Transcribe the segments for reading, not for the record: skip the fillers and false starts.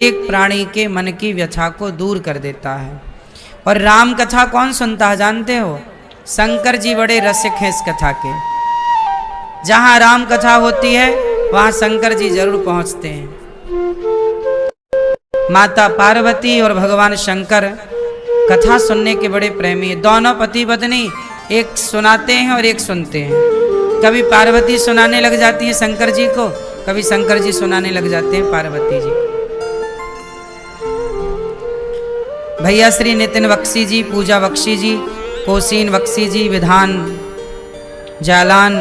एक प्राणी के मन की व्यथा को दूर कर देता है। और राम कथा कौन सुनता है जानते हो? शंकर जी बड़े रसिक हैं इस कथा के। जहां राम कथा होती है वहां शंकर जी जरूर पहुंचते हैं। माता पार्वती और भगवान शंकर कथा सुनने के बड़े प्रेमी हैं। दोनों पति पत्नी एक सुनाते हैं और एक सुनते हैं। कभी पार्वती सुनाने लग जाती है शंकर जी को, कभी शंकर जी सुनाने लग जाते हैं पार्वती जी। भैया श्री नितिन बख्शी जी, पूजा बख्शी जी, कोसीन बख्शी जी, विधान जालान,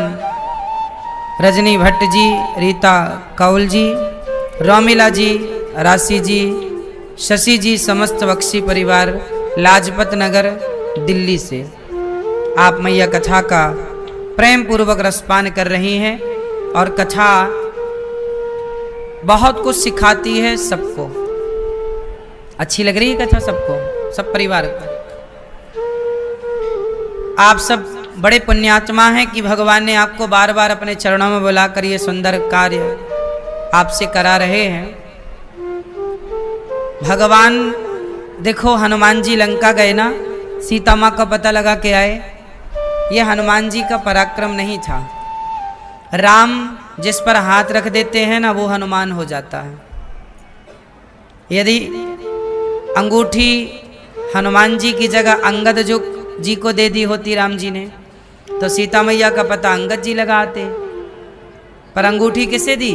रजनी भट्ट जी, रीता कौल जी, रोमिला जी, राशि जी, शशि जी, समस्त बख्शी परिवार लाजपत नगर दिल्ली से आप मैया कथा का प्रेम पूर्वक रसपान कर रही हैं। और कथा बहुत कुछ सिखाती है सबको। अच्छी लग रही है कथा सबको, सब परिवार को। आप सब बड़े पुण्यात्मा हैं कि भगवान ने आपको बार बार अपने चरणों में बुलाकर ये सुंदर कार्य आपसे करा रहे हैं। भगवान देखो, हनुमान जी लंका गए ना, सीता माँ का पता लगा के आए। ये हनुमान जी का पराक्रम नहीं था। राम जिस पर हाथ रख देते हैं ना वो हनुमान हो जाता है। यदि अंगूठी हनुमान जी की जगह अंगद जी को दे दी होती राम जी ने, तो सीता मैया का पता अंगद जी लगाते। पर अंगूठी किसे दी?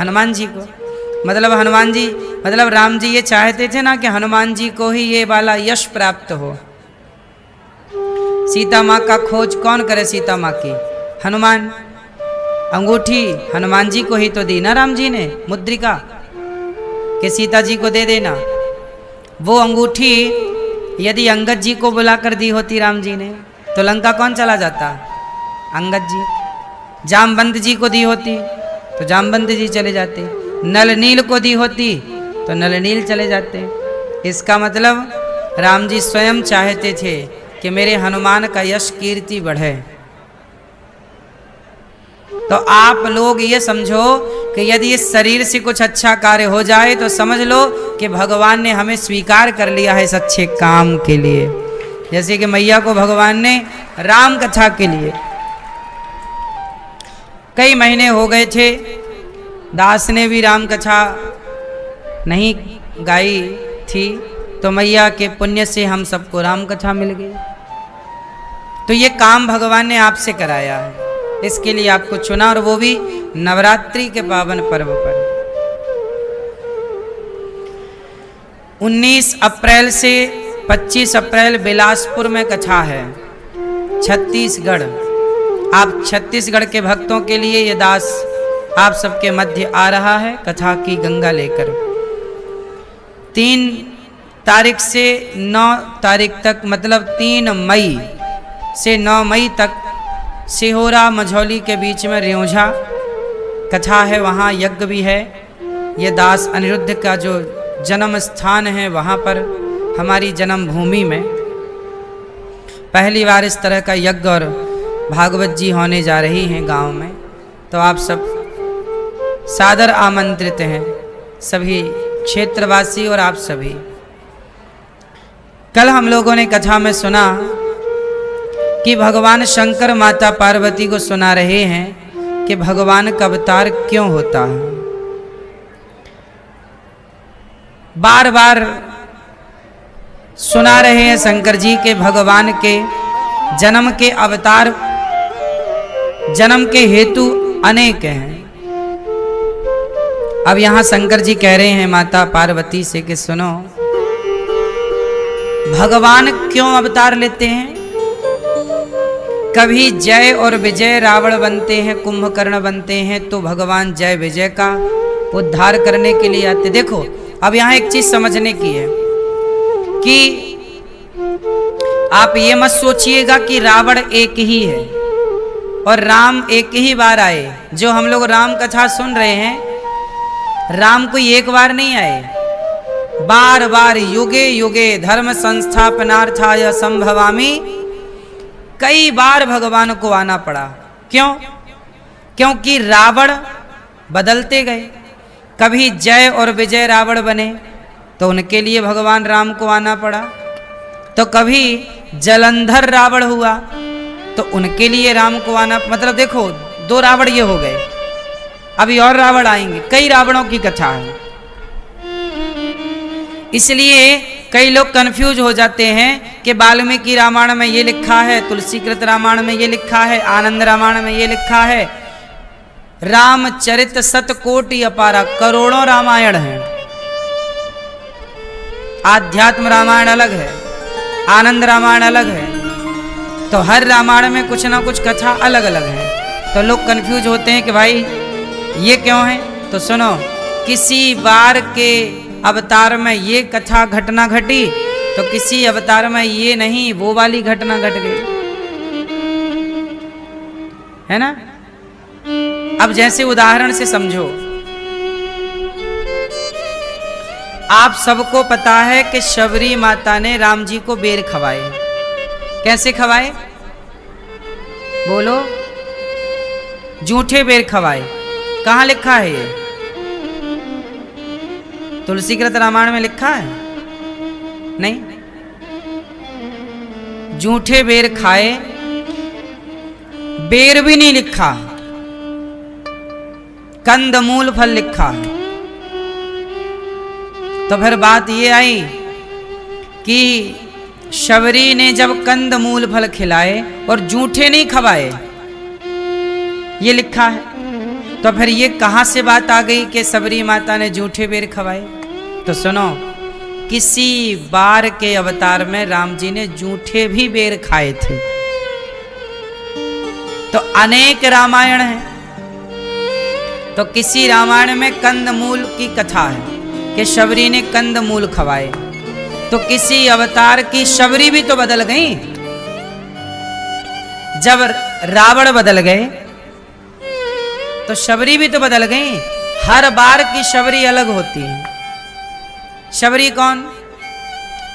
हनुमान जी को। मतलब राम जी ये चाहते थे ना कि हनुमान जी को ही ये वाला यश प्राप्त हो। सीता माँ का खोज कौन करे? सीता माँ की हनुमान। अंगूठी हनुमान जी को ही तो दी ना राम जी ने, मुद्रिका कि सीता जी को दे देना। वो अंगूठी यदि अंगद जी को बुलाकर दी होती राम जी ने, तो लंका कौन चला जाता? अंगद जी। जामवंत जी को दी होती तो जामवंत जी चले जाते। नल नील को दी होती तो नल नील चले जाते। इसका मतलब राम जी स्वयं चाहते थे कि मेरे हनुमान का यश कीर्ति बढ़े। तो आप लोग ये समझो कि यदि इस शरीर से कुछ अच्छा कार्य हो जाए तो समझ लो कि भगवान ने हमें स्वीकार कर लिया है इस अच्छे काम के लिए। जैसे कि मैया को भगवान ने राम कथा के लिए कई महीने हो गए थे, दास ने भी राम कथा नहीं गाई थी, तो मैया के पुण्य से हम सबको राम कथा मिल गई। तो ये काम भगवान ने आपसे कराया है, इसके लिए आपको चुना, और वो भी नवरात्रि के पावन पर्व पर। 19 अप्रैल से 25 अप्रैल बिलासपुर में कथा है, छत्तीसगढ़। आप छत्तीसगढ़ के भक्तों के लिए ये दास आप सबके मध्य आ रहा है कथा की गंगा लेकर। 3 तारीख से 9 तारीख तक, मतलब 3 मई से 9 मई तक सिहोरा मझौली के बीच में रेउझा कथा है, वहाँ यज्ञ भी है। ये दास अनिरुद्ध का जो जन्म स्थान है वहाँ पर, हमारी जन्मभूमि में पहली बार इस तरह का यज्ञ और भागवत जी होने जा रही हैं गांव में। तो आप सब सादर आमंत्रित हैं, सभी क्षेत्रवासी और आप सभी। कल हम लोगों ने कथा में सुना कि भगवान शंकर माता पार्वती को सुना रहे हैं कि भगवान का अवतार क्यों होता है। बार बार सुना रहे हैं शंकर जी के भगवान के जन्म के अवतार, जन्म के हेतु अनेक हैं। अब यहां शंकर जी कह रहे हैं माता पार्वती से कि सुनो, भगवान क्यों अवतार लेते हैं? कभी जय और विजय रावण बनते हैं, कुंभकर्ण बनते हैं, तो भगवान जय विजय का उद्धार करने के लिए आते। देखो, अब यहां एक चीज समझने की है कि आप ये मत सोचिएगा कि रावण एक ही है और राम एक ही बार आए। जो हम लोग राम कथा सुन रहे हैं, राम कोई एक बार नहीं आए, बार बार युगे युगे धर्म संस्थापनार्थाय संभवामि, कई बार भगवान को आना पड़ा। क्यों? क्योंकि रावण बदलते गए, कभी जय और विजय रावण बने तो उनके लिए भगवान राम को आना पड़ा, तो कभी जलंधर रावण हुआ तो उनके लिए राम को आना, मतलब देखो 2 रावण ये हो गए, अभी और रावण आएंगे, कई रावणों की कथा है। इसलिए कई लोग कंफ्यूज हो जाते हैं कि वाल्मीकि रामायण में ये लिखा है, तुलसीकृत रामायण में ये लिखा है, आनंद रामायण में ये लिखा है। रामचरित शतकोटि अपारा, करोड़ों रामायण हैं। आध्यात्म रामायण अलग है, आनंद रामायण अलग है, तो हर रामायण में कुछ ना कुछ कथा अलग अलग है। तो लोग कंफ्यूज होते हैं कि भाई ये क्यों है। तो सुनो, किसी बार के अवतार में ये कथा घटना घटी तो किसी अवतार में ये नहीं वो वाली घटना घट गई, है ना। अब जैसे उदाहरण से समझो, आप सबको पता है कि शबरी माता ने राम जी को बेर खवाए। कैसे खवाए बोलो? जूठे बेर खवाए। कहाँ लिखा है ये? तुलसीकृत रामायण में लिखा है? नहीं। जूठे बेर खाए, बेर भी नहीं लिखा, कंदमूल फल लिखा। तो फिर बात ये आई कि शबरी ने जब कंदमूल फल खिलाए और जूठे नहीं खवाए, ये लिखा है, तो फिर ये कहां से बात आ गई कि शबरी माता ने जूठे बेर खवाए? तो सुनो, किसी बार के अवतार में राम जी ने जूठे भी बेर खाए थे। तो अनेक रामायण है, तो किसी रामायण में कंदमूल की कथा है कि शबरी ने कंदमूल खवाए, तो किसी अवतार की शबरी भी तो बदल गई। जब रावण बदल गए तो शबरी भी तो बदल गई। हर बार की शबरी अलग होती है। शबरी कौन?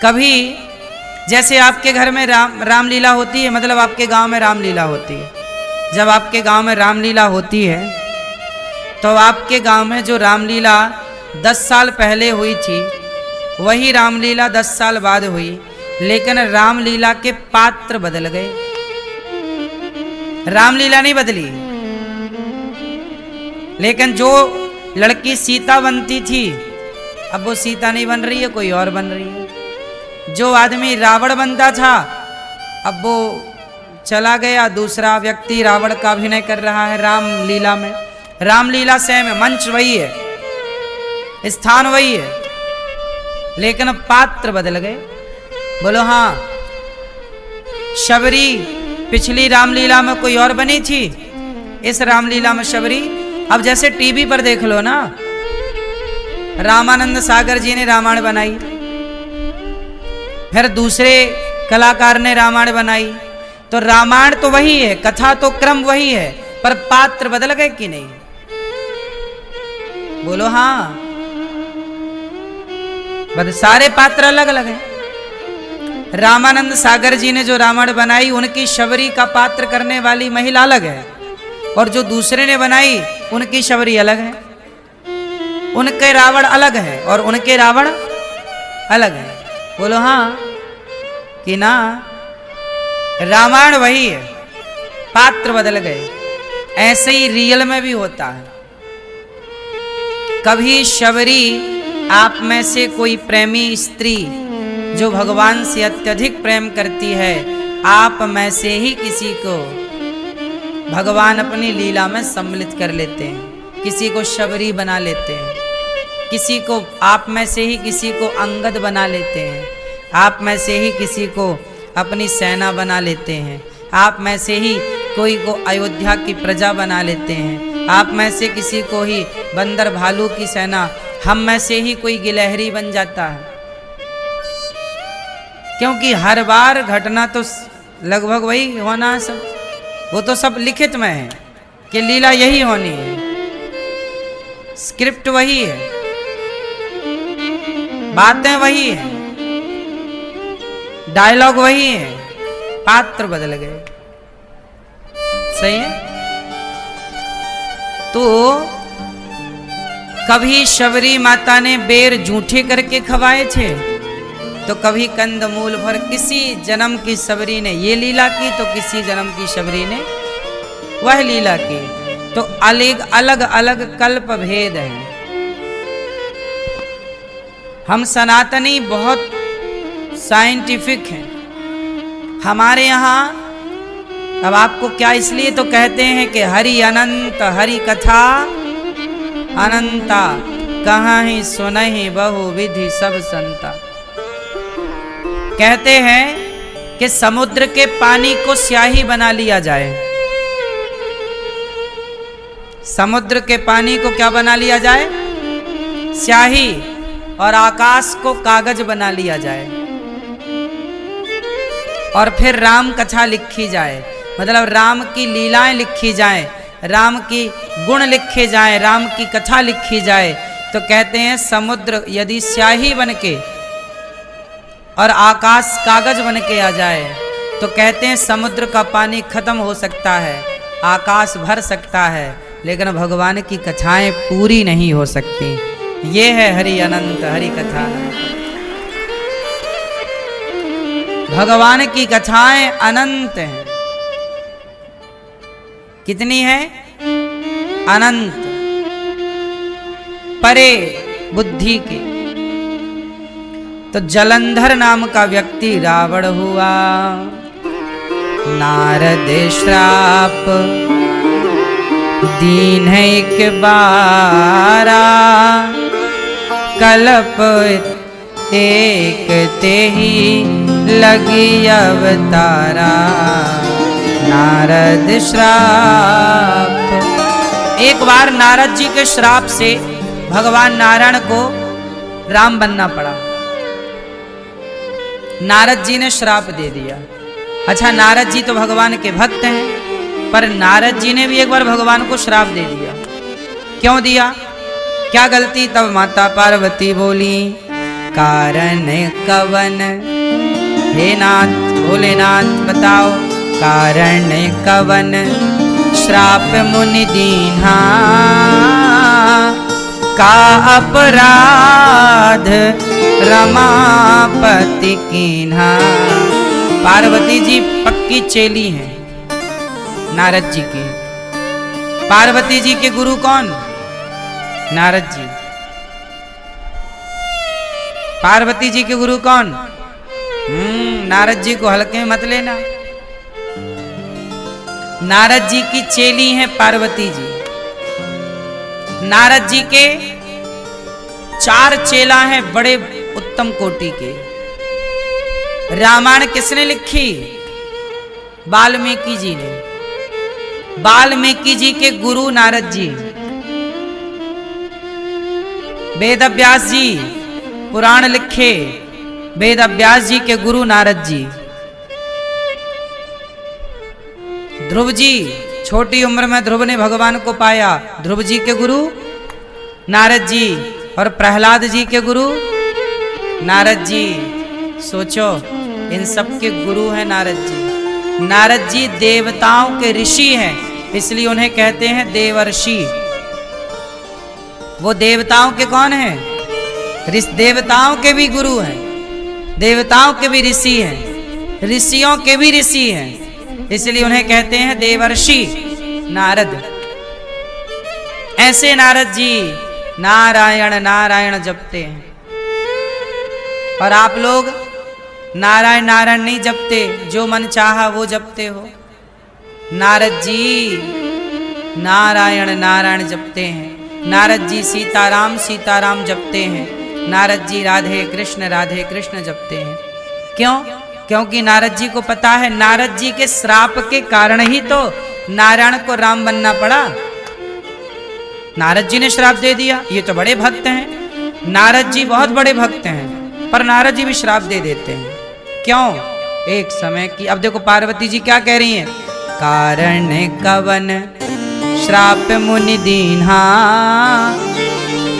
कभी जैसे आपके घर में रामलीला होती है, मतलब आपके गांव में रामलीला होती है। जब आपके गांव में रामलीला होती है तो आपके गांव में जो रामलीला 10 साल पहले हुई थी वही रामलीला 10 साल बाद हुई, लेकिन रामलीला के पात्र बदल गए, रामलीला नहीं बदली। लेकिन जो लड़की सीता बनती थी अब वो सीता नहीं बन रही है, कोई और बन रही है। जो आदमी रावण बनता था अब वो चला गया, दूसरा व्यक्ति रावण का अभिनय कर रहा है रामलीला में। रामलीला सेम है, मंच वही है, स्थान वही है, लेकिन अब पात्र बदल गए। बोलो हाँ। शबरी पिछली रामलीला में कोई और बनी थी, इस रामलीला में शबरी। अब जैसे टीवी पर देख लो ना, रामानंद सागर जी ने रामायण बनाई, फिर दूसरे कलाकार ने रामायण बनाई, तो रामायण तो वही है, कथा तो क्रम वही है, पर पात्र बदल गए कि नहीं? बोलो हाँ। सारे पात्र अलग अलग हैं। रामानंद सागर जी ने जो रामायण बनाई उनकी शबरी का पात्र करने वाली महिला अलग है, और जो दूसरे ने बनाई उनकी शबरी अलग है। उनके रावण अलग है और उनके रावण अलग है। बोलो हाँ कि ना? रामायण वही है, पात्र बदल गए। ऐसे ही रियल में भी होता है। कभी शबरी आप में से कोई प्रेमी स्त्री जो भगवान से अत्यधिक प्रेम करती है, आप में से ही किसी को भगवान अपनी लीला में सम्मिलित कर लेते हैं, किसी को शबरी बना लेते हैं, किसी को आप में से ही किसी को अंगद बना लेते हैं, आप में से ही किसी को अपनी सेना बना लेते हैं, आप में से ही कोई को अयोध्या की प्रजा बना लेते हैं, आप में से किसी को ही बंदर भालू की सेना, हम में से ही कोई गिलहरी बन जाता है। क्योंकि हर बार घटना तो लगभग वही होना है, सब वो तो सब लिखित में है कि लीला यही होनी है, स्क्रिप्ट वही है, बातें वही है, डायलॉग वही है, पात्र बदल गए। सही है? तो कभी शबरी माता ने बेर जूठे करके खवाए थे, तो कभी कंद मूल भर। किसी जन्म की शबरी ने ये लीला की, तो किसी जन्म की शबरी ने वह लीला की। तो अलग अलग कल्प भेद हैं। हम सनातनी बहुत साइंटिफिक हैं। हमारे यहाँ अब आपको क्या इसलिए तो कहते हैं कि हरि अनंत, हरि कथा अनंता, कहाँ ही सुनहि बहु विधि सब संता। कहते हैं कि समुद्र के पानी को स्याही बना लिया जाए। समुद्र के पानी को क्या बना लिया जाए? स्याही। और आकाश को कागज बना लिया जाए, और फिर राम कथा लिखी जाए, मतलब राम की लीलाएं लिखी जाएं, राम की गुण लिखे जाएं, राम की कथा लिखी जाए। तो कहते हैं समुद्र यदि स्याही बनके और आकाश कागज बनके आ जाए, तो कहते हैं समुद्र का पानी खत्म हो सकता है, आकाश भर सकता है, लेकिन भगवान की कथाएं पूरी नहीं हो सकती। ये है हरि अनंत, हरि कथा। भगवान की कथाएं अनंत हैं। कितनी है? अनंत, परे बुद्धि के। तो जलंधर नाम का व्यक्ति रावण हुआ, नारद श्राप दीन है एक बारा, कल्प एक ते ही लगी अवतारा। नारद श्राप। एक बार नारद जी के श्राप से भगवान नारायण को राम बनना पड़ा। नारद जी ने श्राप दे दिया। अच्छा, नारद जी तो भगवान के भक्त हैं, पर नारद जी ने भी एक बार भगवान को श्राप दे दिया। क्यों दिया? क्या गलती? तब माता पार्वती बोली, कारण कवन? हे नाथ, भोलेनाथ बताओ कारण कवन? श्राप मुनि दीन्हा, का अपराध रमापति कीन्हा। पार्वती जी पक्की चेली हैं नारद जी की। पार्वती जी के गुरु कौन? नारद जी। पार्वती जी के गुरु कौन? नारद जी को हल्के में मत लेना। नारद जी की चेली हैं पार्वती जी। नारद जी के 4 चेला हैं बड़े उत्तम कोटि के। रामायण किसने लिखी? वाल्मीकि जी ने। वाल्मीकि जी के गुरु नारद जी। वेद व्यास जी पुराण लिखे, वेद व्यास जी के गुरु नारद जी। ध्रुव जी, छोटी उम्र में ध्रुव ने भगवान को पाया, ध्रुव जी के गुरु नारद जी। और प्रहलाद जी के गुरु नारद जी। सोचो, इन सब के गुरु हैं नारद जी। नारद जी देवताओं के ऋषि हैं, इसलिए उन्हें कहते हैं देवर्षि। वो देवताओं के कौन हैं? देवताओं के भी गुरु हैं, देवताओं के भी ऋषि हैं, ऋषियों के भी ऋषि हैं, इसलिए उन्हें कहते हैं देवर्षि नारद। ऐसे नारद जी नारायण नारायण जपते हैं। और आप लोग नारायण नारायण नहीं जपते, जो मन चाहा वो जपते हो। नारद जी नारायण नारायण जपते हैं। नारद जी सीताराम सीताराम जपते हैं। नारद जी राधे कृष्ण जपते हैं। क्यों? क्योंकि नारद जी को पता है नारद जी के श्राप के कारण ही तो नारायण को राम बनना पड़ा। नारद जी ने श्राप दे दिया। ये तो बड़े भक्त हैं, नारद जी बहुत बड़े भक्त हैं, पर नारद जी भी श्राप दे देते हैं। क्यों? एक समय की, अब देखो पार्वती जी क्या कह रही हैं, कारण कवन श्राप मुनि दीन्हा।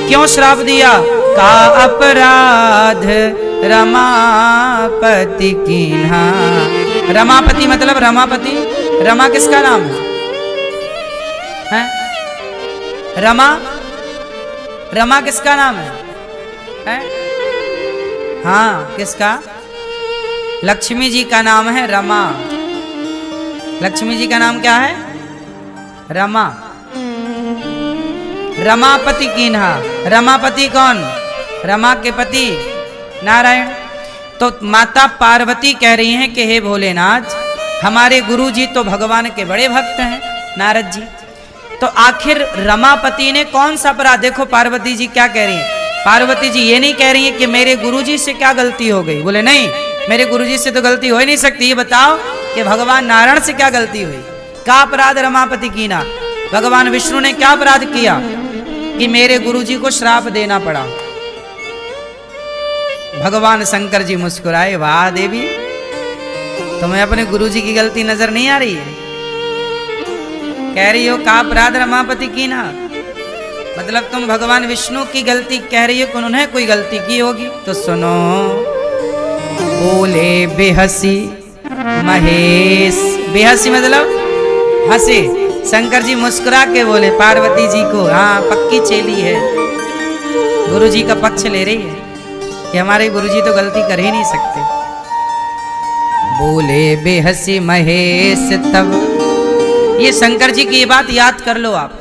क्यों श्राप दिया? का अपराध रमापति कीन्हा। रमापति मतलब रमापति, रमा किसका नाम है? रमा रमा किसका नाम है? हाँ, किसका? लक्ष्मी जी का नाम है रमा। लक्ष्मी जी का नाम क्या है? रमा। रमापति कीन्हा। रमापति कौन? रमा के पति नारायण। तो माता पार्वती कह रही हैं कि हे भोलेनाथ, हमारे गुरु जी तो भगवान के बड़े भक्त हैं, नारद जी। तो आखिर रमापति ने कौन सा अपराध? देखो पार्वती जी क्या कह रही हैं। पार्वती जी ये नहीं कह रही हैं कि मेरे गुरुजी से क्या गलती हो गई। बोले नहीं, मेरे गुरुजी से तो गलती हो ही नहीं सकती। ये बताओ कि भगवान नारायण से क्या गलती हुई? क्या अपराध रमापति कीना? भगवान विष्णु ने क्या अपराध किया कि मेरे गुरुजी को श्राप देना पड़ा? भगवान शंकर जी मुस्कुराए, वाह देवी, तुम्हें अपने गुरुजी की गलती नजर नहीं आ रही है? कह रही हो का अपराध रमापति कीना, मतलब तुम भगवान विष्णु की गलती कह रही हो कि उन्होंने कोई गलती की होगी। तो सुनो, बोले बेहसी महेश। बेहसी मतलब हंसे। शंकर जी मुस्कुरा के बोले पार्वती जी को, हाँ पक्की चेली है, गुरु जी का पक्ष ले रही है कि हमारे गुरु जी तो गलती कर ही नहीं सकते। बोले बेहसी महेश तब। ये शंकर जी की ये बात याद कर लो आप।